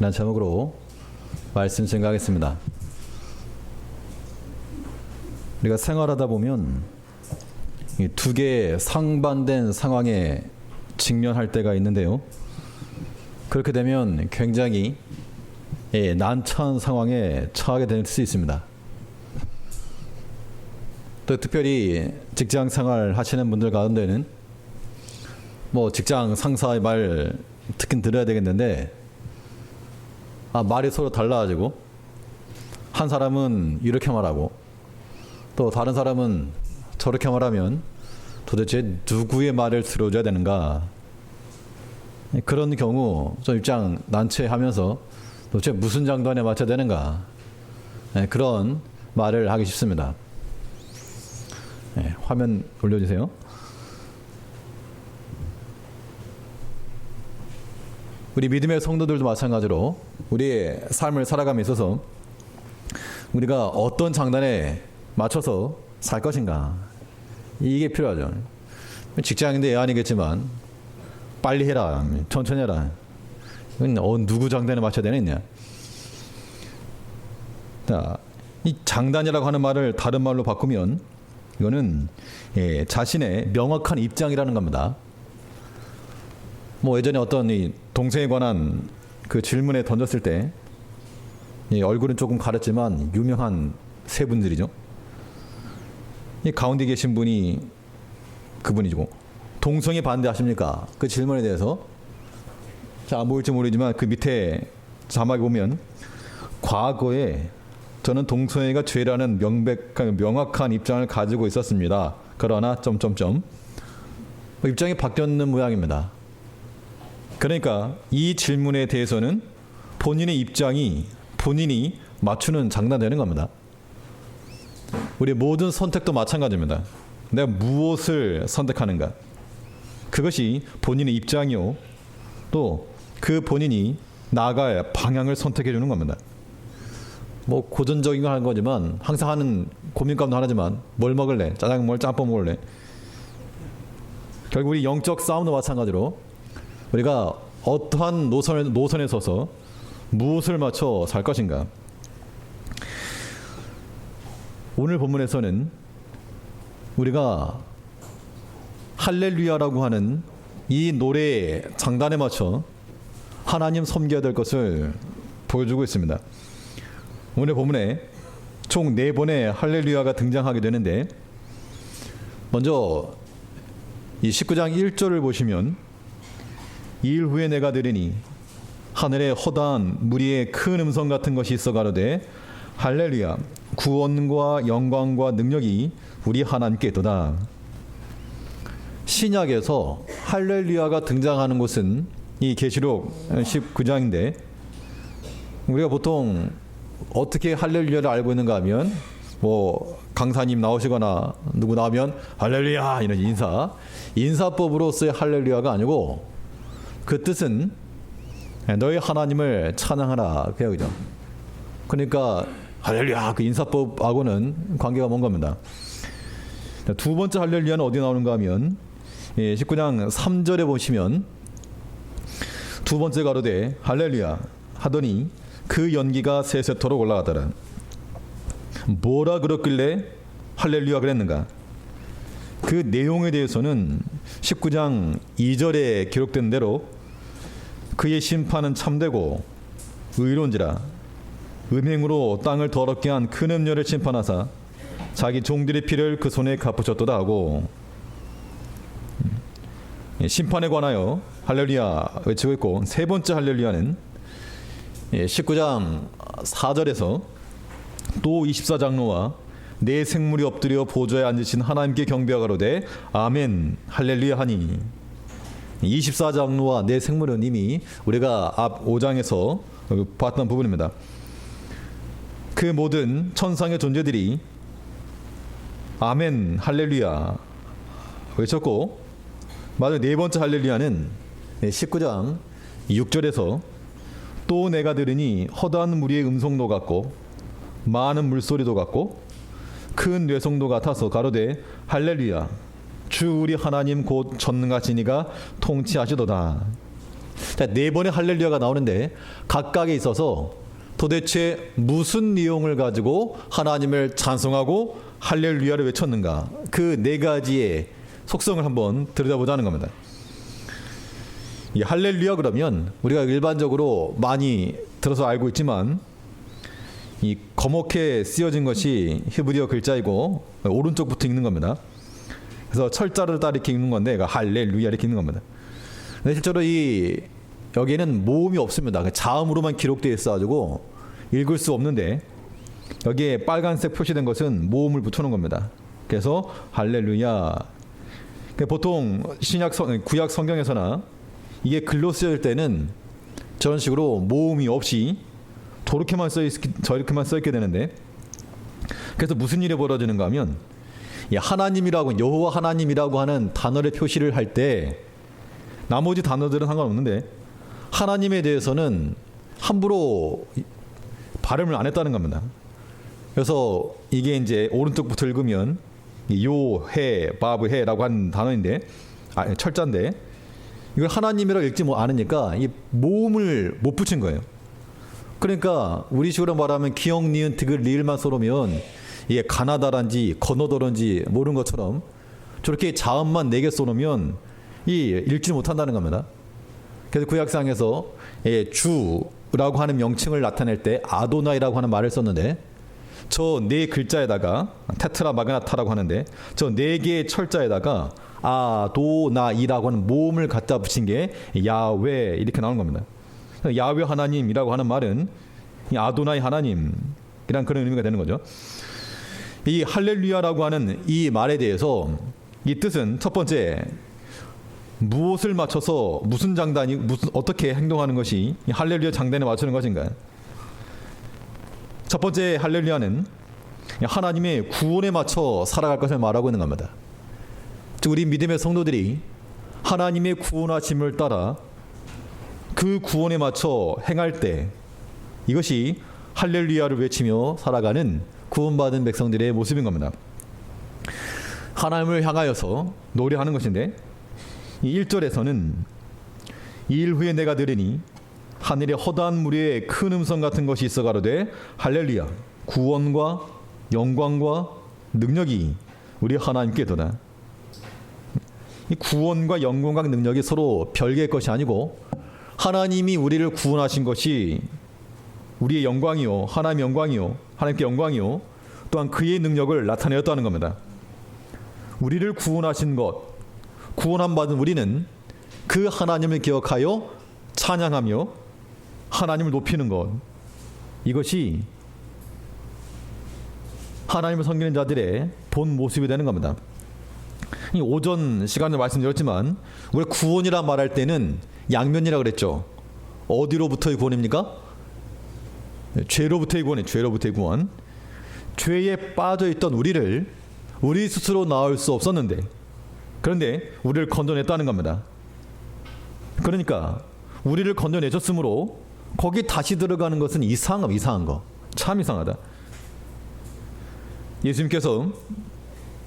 라는 제목으로 말씀 증가하겠습니다. 우리가 생활하다 보면 이 두 개의 상반된 상황에 직면할 때가 있는데요. 그렇게 되면 굉장히 난처한 상황에 처하게 될 수 있습니다. 또 특별히 직장 생활 하시는 분들 가운데는 뭐 직장 상사의 말 듣긴 들어야 되겠는데 말이 서로 달라가지고 한 사람은 이렇게 말하고 또 다른 사람은 저렇게 말하면 도대체 누구의 말을 들어줘야 되는가, 그런 경우 좀 입장 난처해하면서 도대체 무슨 장단에 맞춰야 되는가, 그런 말을 하기 쉽습니다. 화면 올려주세요. 우리 믿음의 성도들도 마찬가지로 우리의 삶을 살아감에 있어서 우리가 어떤 장단에 맞춰서 살 것인가, 이게 필요하죠. 직장인데 애아니겠지만 빨리 해라, 천천히 해라, 누구 장단에 맞춰야 되느냐. 자, 이 장단이라고 하는 말을 다른 말로 바꾸면 이거는 자신의 명확한 입장이라는 겁니다. 뭐 예전에 어떤 이 동생에 관한 그 질문에 던졌을 때 얼굴은 조금 가렸지만 유명한 세 분들이죠. 이 가운데 계신 분이 그분이고, 동성애 반대하십니까? 그 질문에 대해서 잘 안 보일지 모르지만 그 밑에 자막에 보면 과거에 저는 동성애가 죄라는 명확한 입장을 가지고 있었습니다. 그러나 입장이 바뀌었는 모양입니다. 그러니까 이 질문에 대해서는 본인의 입장이 본인이 맞추는 장단되는 겁니다. 우리 모든 선택도 마찬가지입니다. 내가 무엇을 선택하는가, 그것이 본인의 입장이요, 또 그 본인이 나아갈 방향을 선택해 주는 겁니다. 뭐 고전적인 거 하는 거지만 항상 하는 고민 가운데 하나지만, 뭘 먹을래? 짜장면 먹을래? 짬뽕 먹을래? 결국 우리 영적 싸움도 마찬가지로 우리가 어떠한 노선에 서서 무엇을 맞춰 살 것인가. 오늘 본문에서는 우리가 할렐루야라고 하는 이 노래의 장단에 맞춰 하나님 섬겨야 될 것을 보여주고 있습니다. 오늘 본문에 총 4번의 할렐루야가 등장하게 되는데, 먼저 이 19장 1절을 보시면, 이일 후에 내가 들으니 하늘에 허다한 무리의 큰 음성 같은 것이 있어 가로되 할렐루야, 구원과 영광과 능력이 우리 하나님께 있도다. 신약에서 할렐루야가 등장하는 곳은 이 계시록 19장인데, 우리가 보통 어떻게 할렐루야를 알고 있는가 하면, 뭐 강사님 나오시거나 누구 나오면 할렐루야 이런 인사법으로서의 할렐루야가 아니고, 그 뜻은 너희 하나님을 찬양하라, 그죠? 그러니까 할렐루야, 그 인사법하고는 관계가 먼 겁니다. 두 번째 할렐루야는 어디 나오는가 하면 19장 3절에 보시면, 두 번째 가로되 할렐루야 하더니 그 연기가 세세토록 올라가더라. 뭐라 그렇길래 할렐루야 그랬는가? 그 내용에 대해서는 19장 2절에 기록된 대로 그의 심판은 참되고 의로운지라 음행으로 땅을 더럽게 한 큰 음녀를 심판하사 자기 종들의 피를 그 손에 갚으셨도다 하고, 심판에 관하여 할렐루야 외치고 있고, 세 번째 할렐루야는 19장 4절에서 또 24장로와 네 생물이 엎드려 보좌에 앉으신 하나님께 경배하가로되 아멘 할렐루야 하니, 24장로와 네 생물은 이미 우리가 앞 5장에서 봤던 부분입니다. 그 모든 천상의 존재들이 아멘 할렐루야 외쳤고, 마지막 네 번째 할렐루야는 19장 6절에서 또 내가 들으니 허다한 무리의 음성도 같고 많은 물소리도 같고 큰 뇌성도 같아서 가로되 할렐루야 주 우리 하나님 곧 전능하시니가 통치하시도다. 네 번의 할렐루야가 나오는데 각각에 있어서 도대체 무슨 내용을 가지고 하나님을 찬송하고 할렐루야를 외쳤는가, 그 네 가지의 속성을 한번 들여다보자는 겁니다. 이 할렐루야 그러면 우리가 일반적으로 많이 들어서 알고 있지만 이 거목에 쓰여진 것이 히브리어 글자이고 오른쪽부터 읽는 겁니다. 그래서 철자를 따라 이렇게 읽는 건데 할렐루야 이렇게 읽는 겁니다. 근데 실제로 여기에는 모음이 없습니다. 자음으로만 기록되어 있어가지고 읽을 수 없는데 여기에 빨간색 표시된 것은 모음을 붙여놓은 겁니다. 그래서 할렐루야. 보통 구약 성경에서나 이게 글로 쓰여질 때는 저런 식으로 모음이 없이 저렇게만 써있게 되는데, 그래서 무슨 일이 벌어지는가 하면 하나님이라고, 여호와 하나님이라고 하는 단어를 표시를 할 때 나머지 단어들은 상관없는데 하나님에 대해서는 함부로 발음을 안 했다는 겁니다. 그래서 이게 이제 오른쪽부터 읽으면 요해, 바브해라고 하는 단어인데, 철자인데 이걸 하나님이라고 읽지 않으니까 이 모음을 못 붙인 거예요. 그러니까 우리식으로 말하면 기역, 니은, 디귿, 리을만 써놓으면 이게 가나다란지 건어더런지 모르는 것처럼 저렇게 자음만 4개 써놓으면 읽지 못한다는 겁니다. 그래서 구약상에서 주라고 하는 명칭을 나타낼 때 아도나이라고 하는 말을 썼는데, 저 네 글자에다가 테트라 마그나타라고 하는데 저 4개의 철자에다가 아도나이라고 하는 모음을 갖다 붙인 게 야훼 이렇게 나오는 겁니다. 야훼 하나님이라고 하는 말은 아도나이 하나님이란 그런 의미가 되는 거죠. 이 할렐루야라고 하는 이 말에 대해서 이 뜻은 첫 번째, 무엇을 맞춰서 무슨 장단이 어떻게 행동하는 것이 이 할렐루야 장단에 맞추는 것인가. 첫 번째 할렐루야는 하나님의 구원에 맞춰 살아갈 것을 말하고 있는 겁니다. 즉 우리 믿음의 성도들이 하나님의 구원하심을 따라 그 구원에 맞춰 행할 때 이것이 할렐루야를 외치며 살아가는 구원받은 백성들의 모습인 겁니다. 하나님을 향하여서 노래하는 것인데, 이 1절에서는 이일 후에 내가 들으니 하늘의 허다한 무리에 큰 음성 같은 것이 있어 가로되 할렐루야, 구원과 영광과 능력이 우리 하나님께도다. 이 구원과 영광과 능력이 서로 별개의 것이 아니고 하나님이 우리를 구원하신 것이 우리의 영광이요, 하나님의 영광이요, 하나님께 영광이요, 또한 그의 능력을 나타내었다는 겁니다. 우리를 구원하신 것, 구원함 받은 우리는 그 하나님을 기억하여 찬양하며 하나님을 높이는 것, 이것이 하나님을 섬기는 자들의 본 모습이 되는 겁니다. 이 오전 시간에 말씀드렸지만 우리 구원이라 말할 때는 양면이라 그랬죠. 어디로부터의 구원입니까? 죄로부터의 구원이에요. 죄로부터의 구원. 죄에 빠져있던 우리를 우리 스스로 나을 수 없었는데, 그런데 우리를 건져냈다는 겁니다. 그러니까 우리를 건져내셨으므로 거기 다시 들어가는 것은 이상한 거. 참 이상하다. 예수님께서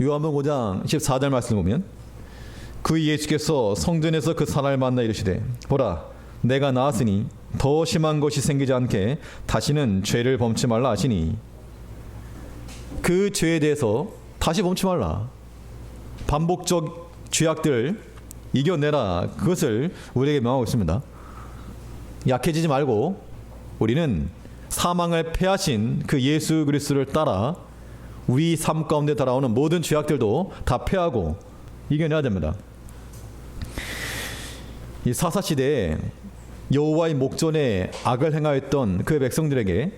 요한복음 5장 14절 말씀을 보면 그 예수께서 성전에서 그 사람을 만나 이르시되 보라 내가 나았으니 더 심한 것이 생기지 않게 다시는 죄를 범치 말라 하시니, 그 죄에 대해서 다시 범치 말라, 반복적 죄악들 이겨내라, 그것을 우리에게 명하고 있습니다. 약해지지 말고 우리는 사망을 패하신 그 예수 그리스도를 따라 우리 삶 가운데 달아오는 모든 죄악들도 다 패하고 이겨내야 됩니다. 이 사사시대에 여호와의 목전에 악을 행하였던 그 백성들에게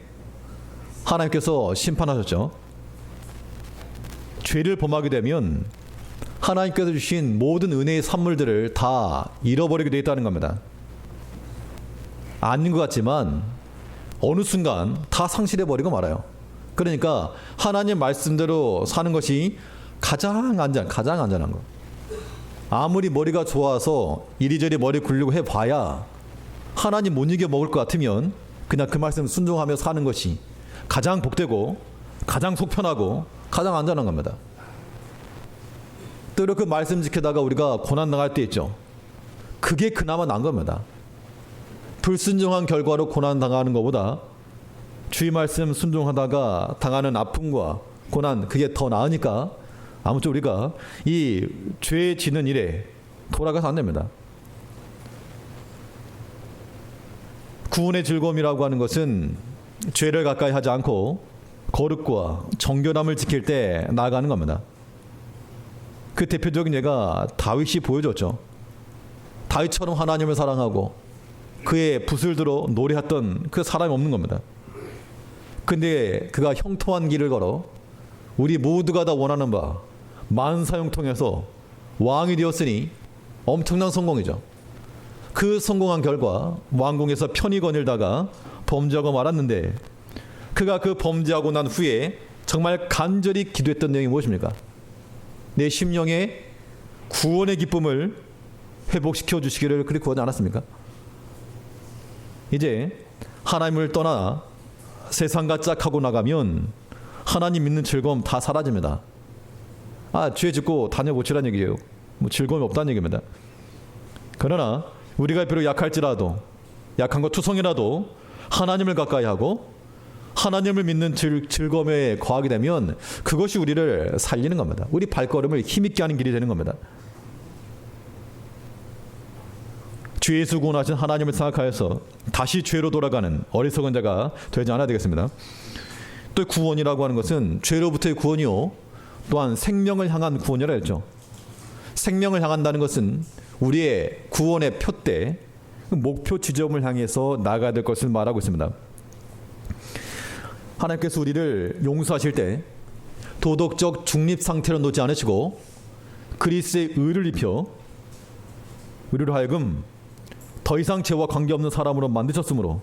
하나님께서 심판하셨죠. 죄를 범하게 되면 하나님께서 주신 모든 은혜의 선물들을 다 잃어버리게 되어 있다는 겁니다. 아닌 것 같지만 어느 순간 다 상실해버리고 말아요. 그러니까 하나님 말씀대로 사는 것이 가장 안전한 거. 아무리 머리가 좋아서 이리저리 머리 굴리고 해봐야 하나님 못 이겨 먹을 것 같으면 그냥 그 말씀 순종하며 사는 것이 가장 복되고 가장 속편하고 가장 안전한 겁니다. 또 이렇게 말씀 지키다가 우리가 고난 당할 때 있죠. 그게 그나마 나은 겁니다. 불순종한 결과로 고난 당하는 것보다 주의 말씀 순종하다가 당하는 아픔과 고난, 그게 더 나으니까 아무쪼록 우리가 이 죄 지는 일에 돌아가서 안 됩니다. 구원의 즐거움이라고 하는 것은 죄를 가까이 하지 않고 거룩과 정결함을 지킬 때 나아가는 겁니다. 그 대표적인 예가 다윗이 보여줬죠. 다윗처럼 하나님을 사랑하고 그의 붓을 들어 노래했던 그 사람이 없는 겁니다. 근데 그가 형통한 길을 걸어 우리 모두가 다 원하는 바 만사형통해서 왕이 되었으니 엄청난 성공이죠. 그 성공한 결과 왕궁에서 편히 거닐다가 범죄하고 말았는데, 그가 그 범죄하고 난 후에 정말 간절히 기도했던 내용이 무엇입니까? 내 심령의 구원의 기쁨을 회복시켜 주시기를 그렇게 구하지 않았습니까? 이제 하나님을 떠나 세상과 짝하고 나가면 하나님 믿는 즐거움 다 사라집니다. 죄 짓고 다녀보시라는 얘기예요. 뭐 즐거움이 없다는 얘기입니다. 그러나 우리가 비록 약할지라도, 약한 것 투성이라도 하나님을 가까이 하고 하나님을 믿는 즐거움에 거하게 되면 그것이 우리를 살리는 겁니다. 우리 발걸음을 힘있게 하는 길이 되는 겁니다. 죄 예수 구원하신 하나님을 생각하여서 다시 죄로 돌아가는 어리석은 자가 되지 않아야 되겠습니다. 또 구원이라고 하는 것은 죄로부터의 구원이요, 또한 생명을 향한 구원이라 했죠. 생명을 향한다는 것은 우리의 구원의 표대, 목표 지점을 향해서 나아가야 될 것을 말하고 있습니다. 하나님께서 우리를 용서하실 때 도덕적 중립 상태로 놓지 않으시고 그리스도의 의를 입혀 우리로 하여금 더 이상 죄와 관계없는 사람으로 만드셨으므로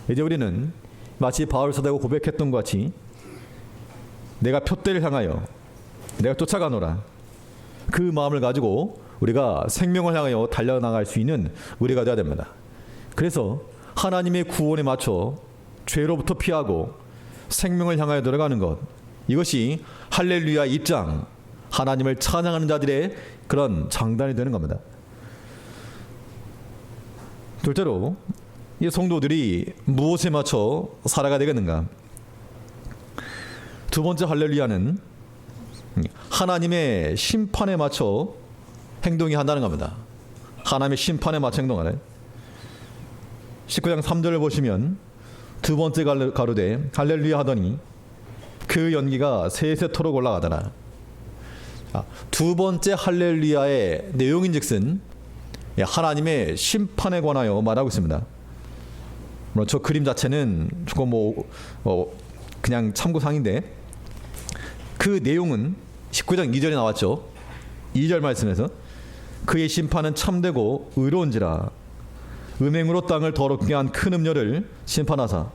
이제 우리는 마치 바울 사도가 고백했던 것 같이 내가 표대를 향하여 내가 쫓아가노라, 그 마음을 가지고 우리가 생명을 향하여 달려나갈 수 있는 우리가 되어야 됩니다. 그래서 하나님의 구원에 맞춰 죄로부터 피하고 생명을 향하여 들어가는 것, 이것이 할렐루야 입장, 하나님을 찬양하는 자들의 그런 장단이 되는 겁니다. 둘째로 이 성도들이 무엇에 맞춰 살아가야 되겠는가? 두 번째 할렐루야는 하나님의 심판에 맞춰 행동해야 한다는 겁니다. 하나님의 심판에 맞춰 행동하래. 19장 3절을 보시면 두 번째 가로되 할렐루야 하더니 그 연기가 세세토록 올라가더라. 두 번째 할렐루야의 내용인즉슨 하나님의 심판에 관하여 말하고 있습니다. 물론 저 그림 자체는 조금 그냥 참고상인데, 그 내용은 19장 2절에 나왔죠. 2절 말씀에서 그의 심판은 참되고 의로운지라 음행으로 땅을 더럽게 한 큰 음녀를 심판하사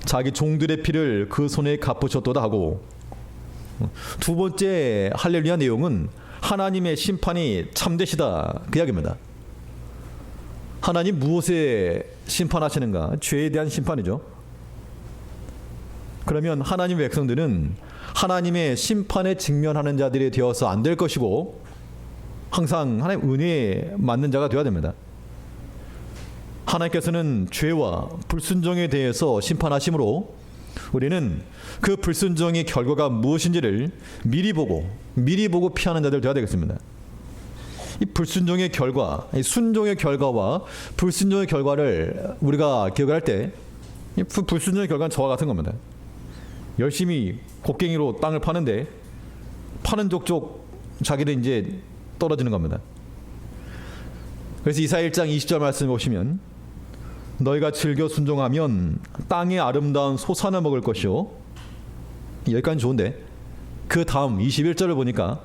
자기 종들의 피를 그 손에 갚으셨도다 하고, 두 번째 할렐루야 내용은 하나님의 심판이 참되시다, 그 이야기입니다. 하나님 무엇에 심판하시는가? 죄에 대한 심판이죠. 그러면 하나님의 백성들은 하나님의 심판에 직면하는 자들이 되어서 안 될 것이고 항상 하나님 은혜에 맞는 자가 되어야 됩니다. 하나님께서는 죄와 불순종에 대해서 심판하심으로 우리는 그 불순종의 결과가 무엇인지를 미리 보고 피하는 자들 되어야 되겠습니다. 이 불순종의 결과, 이 순종의 결과와 불순종의 결과를 우리가 기억할 때, 이 불순종의 결과는 저와 같은 겁니다. 열심히 곡괭이로 땅을 파는데 파는 족족 자기는 이제 떨어지는 겁니다. 그래서 이사야 1장 20절 말씀 보시면 너희가 즐겨 순종하면 땅의 아름다운 소산을 먹을 것이요, 여기까지 좋은데 그 다음 21절을 보니까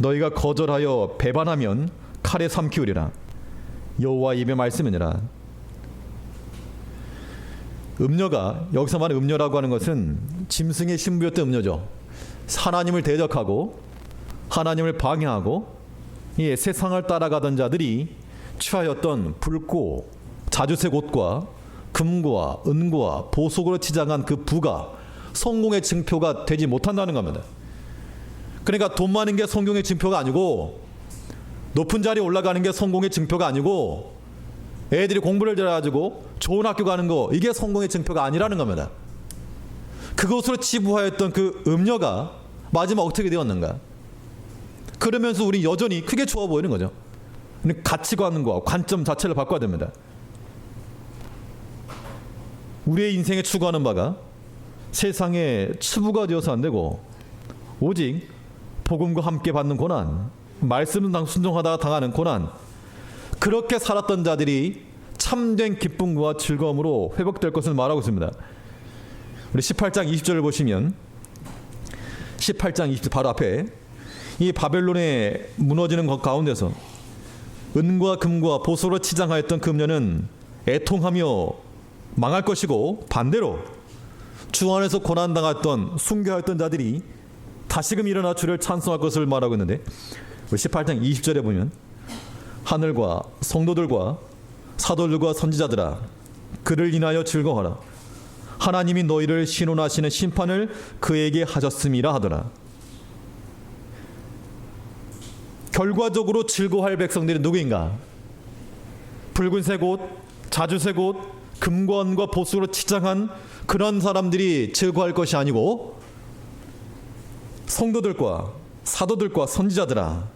너희가 거절하여 배반하면 칼에 삼키우리라, 여호와 입의 말씀이니라. 음녀가, 여기서 말하는 음녀라고 하는 것은 짐승의 신부였던 음녀죠. 하나님을 대적하고 하나님을 방해하고 세상을 따라가던 자들이 취하였던 붉고 자주색 옷과 금과 은과 보석으로 치장한 그 부가 성공의 증표가 되지 못한다는 겁니다. 그러니까 돈 많은 게 성공의 증표가 아니고, 높은 자리에 올라가는 게 성공의 증표가 아니고, 애들이 공부를 잘해가지고 좋은 학교 가는 거, 이게 성공의 증표가 아니라는 겁니다. 그것으로 치부하였던 그 음녀가 마지막 어떻게 되었는가? 그러면서 우리 여전히 크게 좋아 보이는 거죠. 가치관과 관점 자체를 바꿔야 됩니다. 우리의 인생에 추구하는 바가 세상의 추부가 되어서 안 되고, 오직 복음과 함께 받는 고난, 말씀은 순종하다가 당하는 고난, 그렇게 살았던 자들이 참된 기쁨과 즐거움으로 회복될 것을 말하고 있습니다. 우리 18장 20절을 보시면, 18장 20절 바로 앞에 이 바벨론에 무너지는 것 가운데서 은과 금과 보석으로 치장하였던 금녀는 애통하며 망할 것이고, 반대로 주 안에서 고난당했던 순교하였던 자들이 다시금 일어나 주를 찬송할 것을 말하고 있는데, 우리 18장 20절에 보면 하늘과 성도들과 사도들과 선지자들아, 그를 인하여 즐거워하라. 하나님이 너희를 신원하시는 심판을 그에게 하셨음이라 하더라. 결과적으로 즐거워할 백성들이 누구인가? 붉은색 옷, 자주색 옷, 금관과 보석으로 치장한 그런 사람들이 즐거워할 것이 아니고, 성도들과 사도들과 선지자들아,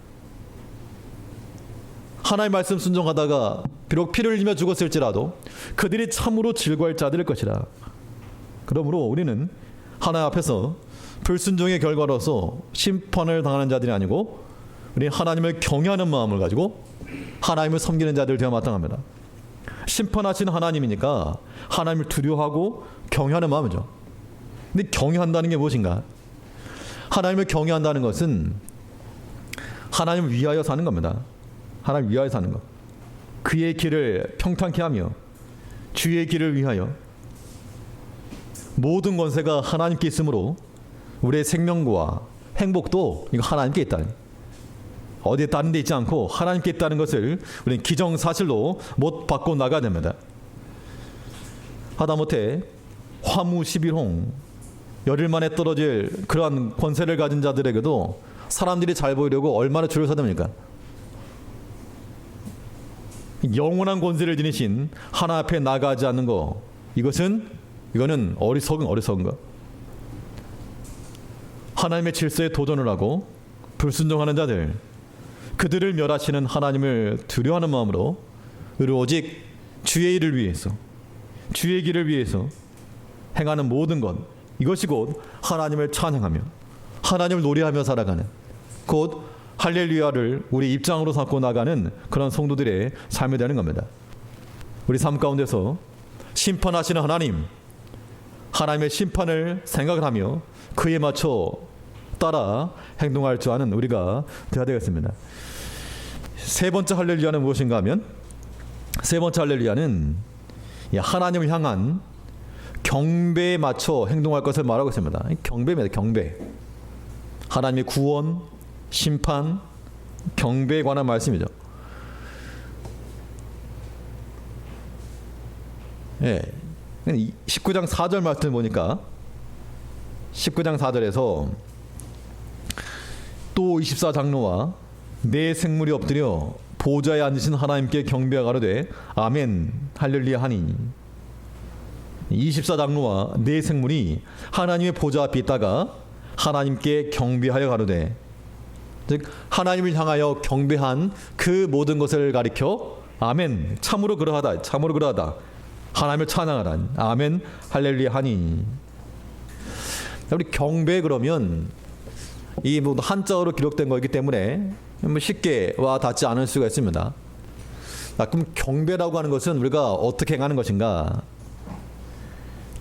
하나님의 말씀 순종하다가 비록 피를 흘리며 죽었을지라도 그들이 참으로 즐거워할 자들일 것이라. 그러므로 우리는 하나님 앞에서 불순종의 결과로서 심판을 당하는 자들이 아니고, 우리는 하나님을 경외하는 마음을 가지고 하나님을 섬기는 자들 되어 마땅합니다. 심판하시는 하나님이니까 하나님을 두려워하고 경외하는 마음이죠. 근데 경외한다는 게 무엇인가? 하나님을 경외한다는 것은 하나님을 위하여 사는 겁니다. 하나님 위하여 사는 것. 그의 길을 평탄케 하며 주의 길을 위하여, 모든 권세가 하나님께 있으므로 우리의 생명과 행복도 이거 하나님께 있다는, 어디에 다른 데 있지 않고 하나님께 있다는 것을 우리는 기정사실로 못 바꿔 나가야 됩니다. 하다못해 화무 11홍, 열흘 만에 떨어질 그러한 권세를 가진 자들에게도 사람들이 잘 보이려고 얼마나 줄을 서야 됩니까? 영원한 권세를 지니신 하나 앞에 나가지 않는 거, 이거는 어리석은 거. 하나님의 질서에 도전을 하고 불순종하는 자들, 그들을 멸하시는 하나님을 두려워하는 마음으로 오직 주의 일을 위해서, 주의 길을 위해서 행하는 모든 것, 이것이 곧 하나님을 찬양하며 하나님을 노래하며 살아가는, 곧 할렐루야를 우리 입장으로 삼고 나가는 그런 성도들의 삶이 되는 겁니다. 우리 삶 가운데서 심판하시는 하나님의 심판을 생각을 하며 그에 맞춰 따라 행동할 줄 아는 우리가 되어야 되겠습니다. 세 번째 할렐루야는 무엇인가 하면, 세 번째 할렐루야는 하나님을 향한 경배에 맞춰 행동할 것을 말하고 있습니다. 경배입니다. 경배. 하나님의 구원, 심판, 경배에 관한 말씀이죠. 예. 19장 4절 말씀을 보니까 19장 4절에서 또 24장로와 네 생물이 엎드려 보좌에 앉으신 하나님께 경배하여 가로되 아멘 할렐루야 하니, 24장로와 네 생물이 하나님의 보좌 앞에 있다가 하나님께 경배하여 가로되, 즉 하나님을 향하여 경배한 그 모든 것을 가리켜 아멘, 참으로 그러하다, 참으로 그러하다, 하나님을 찬양하라, 아멘 할렐루야 하니. 우리 경배 그러면 이 한자어로 기록된 거이기 때문에 쉽게 와 닿지 않을 수가 있습니다. 그럼 경배라고 하는 것은 우리가 어떻게 행하는 것인가?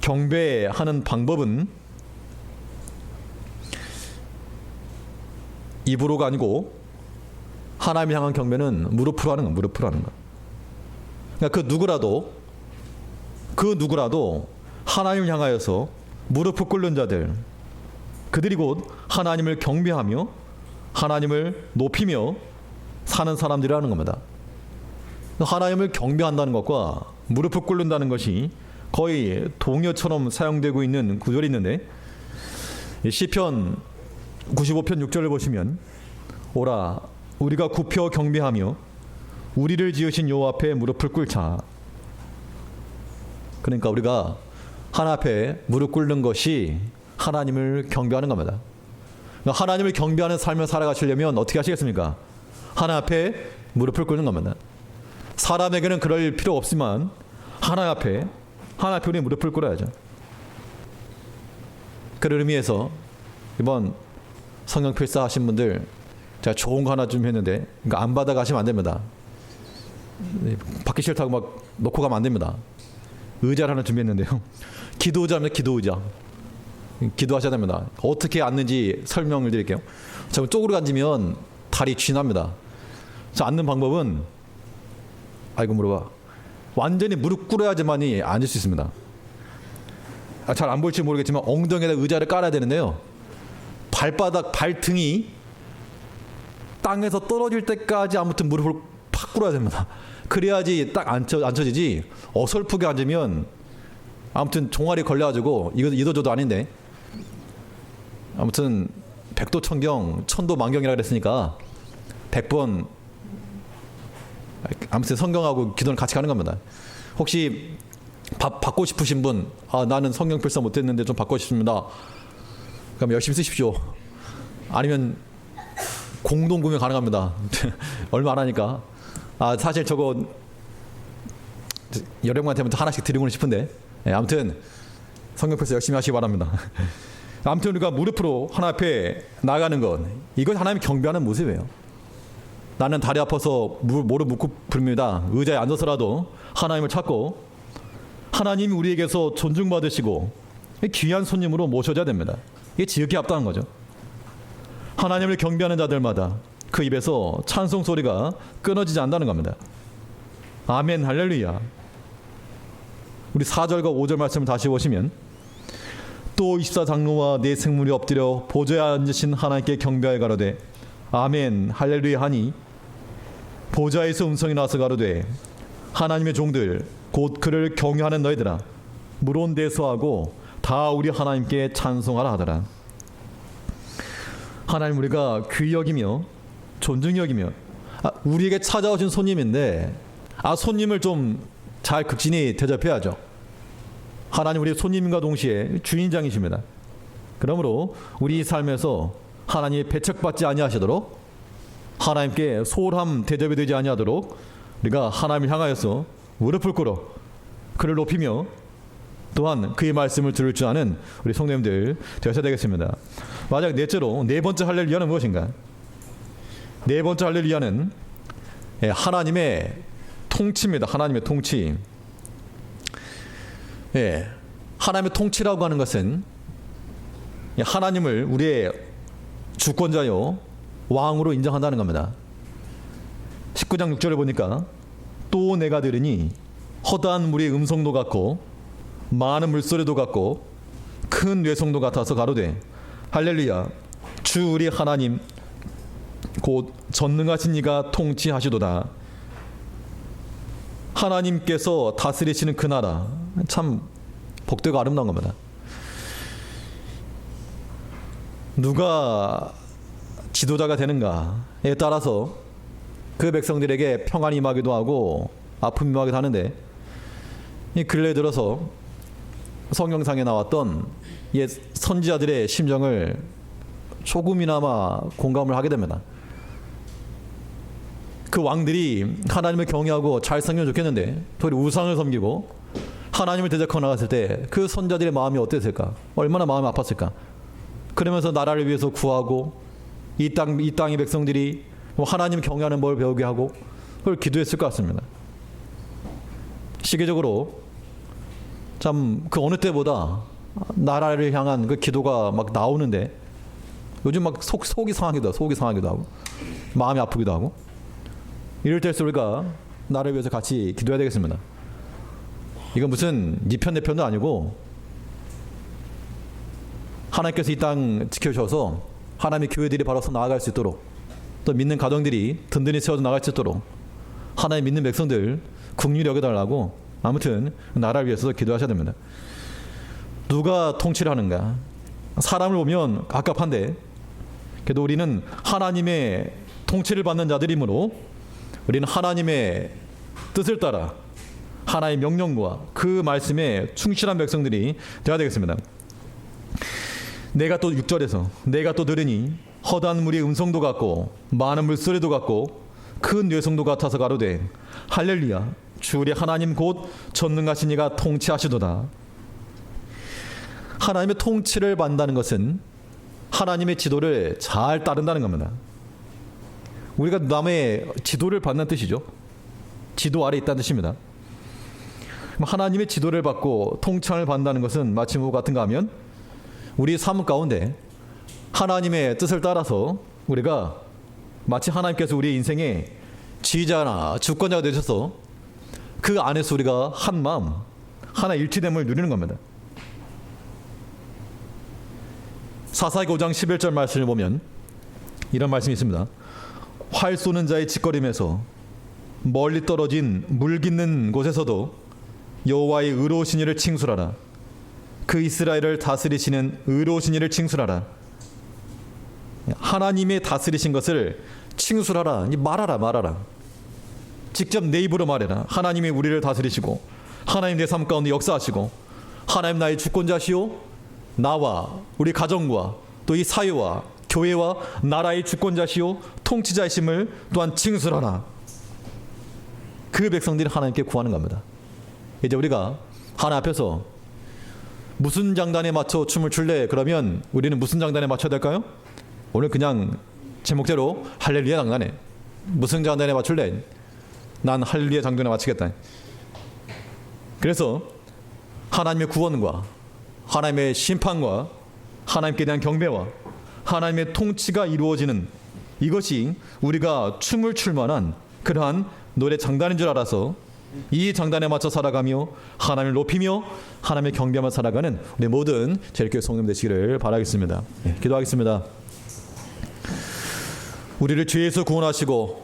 경배하는 방법은 입으로가 아니고, 하나님을 향한 경배는 무릎으로 하는 거, 무릎으로 하는 거. 그러니까 그 누구라도 하나님을 향하여서 무릎을 꿇는 자들, 그들이 곧 하나님을 경배하며 하나님을 높이며 사는 사람들이라는 겁니다. 하나님을 경배한다는 것과 무릎을 꿇는다는 것이 거의 동요처럼 사용되고 있는 구절이 있는데, 시편 95편 6절을 보시면 오라 우리가 굽혀 경배하며 우리를 지으신 여호와 앞에 무릎을 꿇자. 그러니까 우리가 하나님 앞에 무릎 꿇는 것이 하나님을 경배하는 겁니다. 그러니까 하나님을 경배하는 삶을 살아가시려면 어떻게 하시겠습니까? 하나님 앞에 무릎을 꿇는 겁니다. 사람에게는 그럴 필요 없지만 하나님 앞에 우리 무릎을 꿇어야죠. 그런 의미에서 이번 성경 필사하신 분들 제가 좋은 거 하나 좀 했는데 그러니까 안 받아가시면 안 됩니다. 받기 싫다고 막 놓고 가면 안 됩니다. 의자를 하나 준비했는데요. 기도 의자입니다. 기도 의자. 기도하셔야 됩니다. 어떻게 앉는지 설명을 드릴게요. 자, 쪼그려 앉으면 다리 쥐납니다. 자, 앉는 방법은 아이고 물어봐. 완전히 무릎 꿇어야지만이 앉을 수 있습니다. 잘 안 보일지 모르겠지만 엉덩이에다 의자를 깔아야 되는데요. 발등이 땅에서 떨어질 때까지 아무튼 무릎을 팍 꿇어야 됩니다. 그래야지 딱 앉혀지지. 어설프게 앉으면 아무튼 종아리 걸려가지고 이거 이도저도 아닌데 아무튼 백도천경 천도만경이라 그랬으니까 100번 아무튼 성경하고 기도는 같이 가는 겁니다. 혹시 받고 싶으신 분, 나는 성경 필사 못했는데 좀 받고 싶습니다. 그럼 열심히 쓰십시오. 아니면 공동 구매 가능합니다. 얼마 안 하니까. 사실 저거 여러분한테 하나씩 드리고는 싶은데 아무튼 성경 필사 열심히 하시기 바랍니다. 아무튼 우리가 무릎으로 하나님 앞에 나가는 것, 이건 하나님 경배하는 모습이에요. 나는 다리 아파서 무릎 꿇고 부릅니다. 의자에 앉아서라도 하나님을 찾고 하나님이 우리에게서 존중받으시고 귀한 손님으로 모셔져야 됩니다. 이게 지극히 합당한 거죠. 하나님을 경배하는 자들마다 그 입에서 찬송 소리가 끊어지지 않는다는 겁니다. 아멘 할렐루야. 우리 4절과 5절 말씀을 다시 보시면 또 24장로와 네 생물이 엎드려 보좌에 앉으신 하나님께 경배하여 가로되 아멘 할렐루야 하니 보좌에서 음성이 나서 가로되 하나님의 종들 곧 그를 경외하는 너희들아 물온 대소하고 다 우리 하나님께 찬송하라 하더라. 하나님 우리가 귀히 여기며 존중히 여기며 우리에게 찾아오신 손님인데 손님을 좀 잘 극진히 대접해야죠. 하나님 우리의 손님과 동시에 주인장이십니다. 그러므로 우리 삶에서 하나님이 배척받지 아니하시도록 하나님께 소홀함 대접이 되지 아니하도록 우리가 하나님을 향하여서 무릎을 꿇어 그를 높이며 또한 그의 말씀을 들을 줄 아는 우리 성도님들 되셔야 되겠습니다. 마지막 넷째로 네 번째 할렐루야는 무엇인가? 네 번째 할렐루야는 하나님의 통치입니다. 하나님의 통치. 하나님의 통치라고 하는 것은 하나님을 우리의 주권자요 왕으로 인정한다는 겁니다. 19장 6절에 보니까 또 내가 들으니 허다한 물의 음성도 같고 많은 물소리도 같고 큰 뇌성도 같아서 가로되 할렐루야 주 우리 하나님 곧 전능하신 이가 통치하시도다. 하나님께서 다스리시는 그 나라 참 복되고 아름다운 겁니다. 누가 지도자가 되는가에 따라서 그 백성들에게 평안이 임하기도 하고 아픔이 임하기도 하는데 이 근래 들어서 성경상에 나왔던 옛 선지자들의 심정을 조금이나마 공감을 하게 됩니다. 그 왕들이 하나님을 경외하고 잘 살면 좋겠는데 도리 우상을 섬기고 하나님을 대적하고 나갔을 때 그 선자들의 마음이 어땠을까? 얼마나 마음이 아팠을까? 그러면서 나라를 위해서 구하고 이 땅의 백성들이 하나님 경외하는 법을 배우게 하고 그걸 기도했을 것 같습니다. 시기적으로 참 그 어느 때보다 나라를 향한 그 기도가 막 나오는데 요즘 막 속이 상하기도 하고 마음이 아프기도 하고 이럴 때일수록 우리가 나를 위해서 같이 기도해야 되겠습니다. 이건 무슨 네 편 내 편도 아니고 하나님께서 이 땅 지켜주셔서 하나님의 교회들이 바로 나아갈 수 있도록 또 믿는 가정들이 든든히 세워져 나갈 수 있도록 하나님 믿는 백성들 긍휼히 여겨달라고 아무튼 나라를 위해서 기도하셔야 됩니다. 누가 통치를 하는가? 사람을 보면 갑갑한데 그래도 우리는 하나님의 통치를 받는 자들이므로 우리는 하나님의 뜻을 따라 하나님의 명령과 그 말씀에 충실한 백성들이 되어야 되겠습니다. 내가 또 6절에서 내가 또 들으니 허다한 물이 음성도 같고 많은 물소리도 같고 큰 뇌성도 같아서 가로되 할렐루야 주 우리 하나님 곧 전능하신 이가 통치하시도다. 하나님의 통치를 받는다는 것은 하나님의 지도를 잘 따른다는 겁니다. 우리가 남의 지도를 받는 뜻이죠. 지도 아래 있다는 뜻입니다. 하나님의 지도를 받고 통치를 받는다는 것은 마치 뭐 같은가 하면 우리 삶 가운데 하나님의 뜻을 따라서 우리가 마치 하나님께서 우리 인생의 지휘자나 주권자가 되셔서 그 안에서 우리가 한 마음, 하나 일치됨을 누리는 겁니다. 사사기 5장 11절 말씀을 보면 이런 말씀이 있습니다. 활 쏘는 자의 짓거림에서 멀리 떨어진 물 깃는 곳에서도 여호와의 의로우신 이를 칭술하라. 그 이스라엘을 다스리시는 의로우신 이를 칭술하라. 하나님의 다스리신 것을 칭술하라. 말하라. 직접 내 입으로 말해라. 하나님이 우리를 다스리시고 하나님 내 삶 가운데 역사하시고 하나님 나의 주권자시오. 나와 우리 가정과 또 이 사회와 교회와 나라의 주권자시오 통치자이심을 또한 칭술하라. 그 백성들이 하나님께 구하는 겁니다. 이제 우리가 하나님 앞에서 무슨 장단에 맞춰 춤을 출래? 그러면 우리는 무슨 장단에 맞춰야 될까요? 오늘 그냥 제목대로 할렐루야 장단에. 무슨 장단에 맞출래? 난 할렐루야 장단에 맞추겠다. 그래서 하나님의 구원과 하나님의 심판과 하나님께 대한 경배와 하나님의 통치가 이루어지는 이것이 우리가 춤을 출 만한 그러한 노래 장단인 줄 알아서 이 장단에 맞춰 살아가며 하나님을 높이며 하나님의 경배하며 살아가는 우리 모든 제일교회 성도님 되시기를 바라겠습니다. 기도하겠습니다. 우리를 죄에서 구원하시고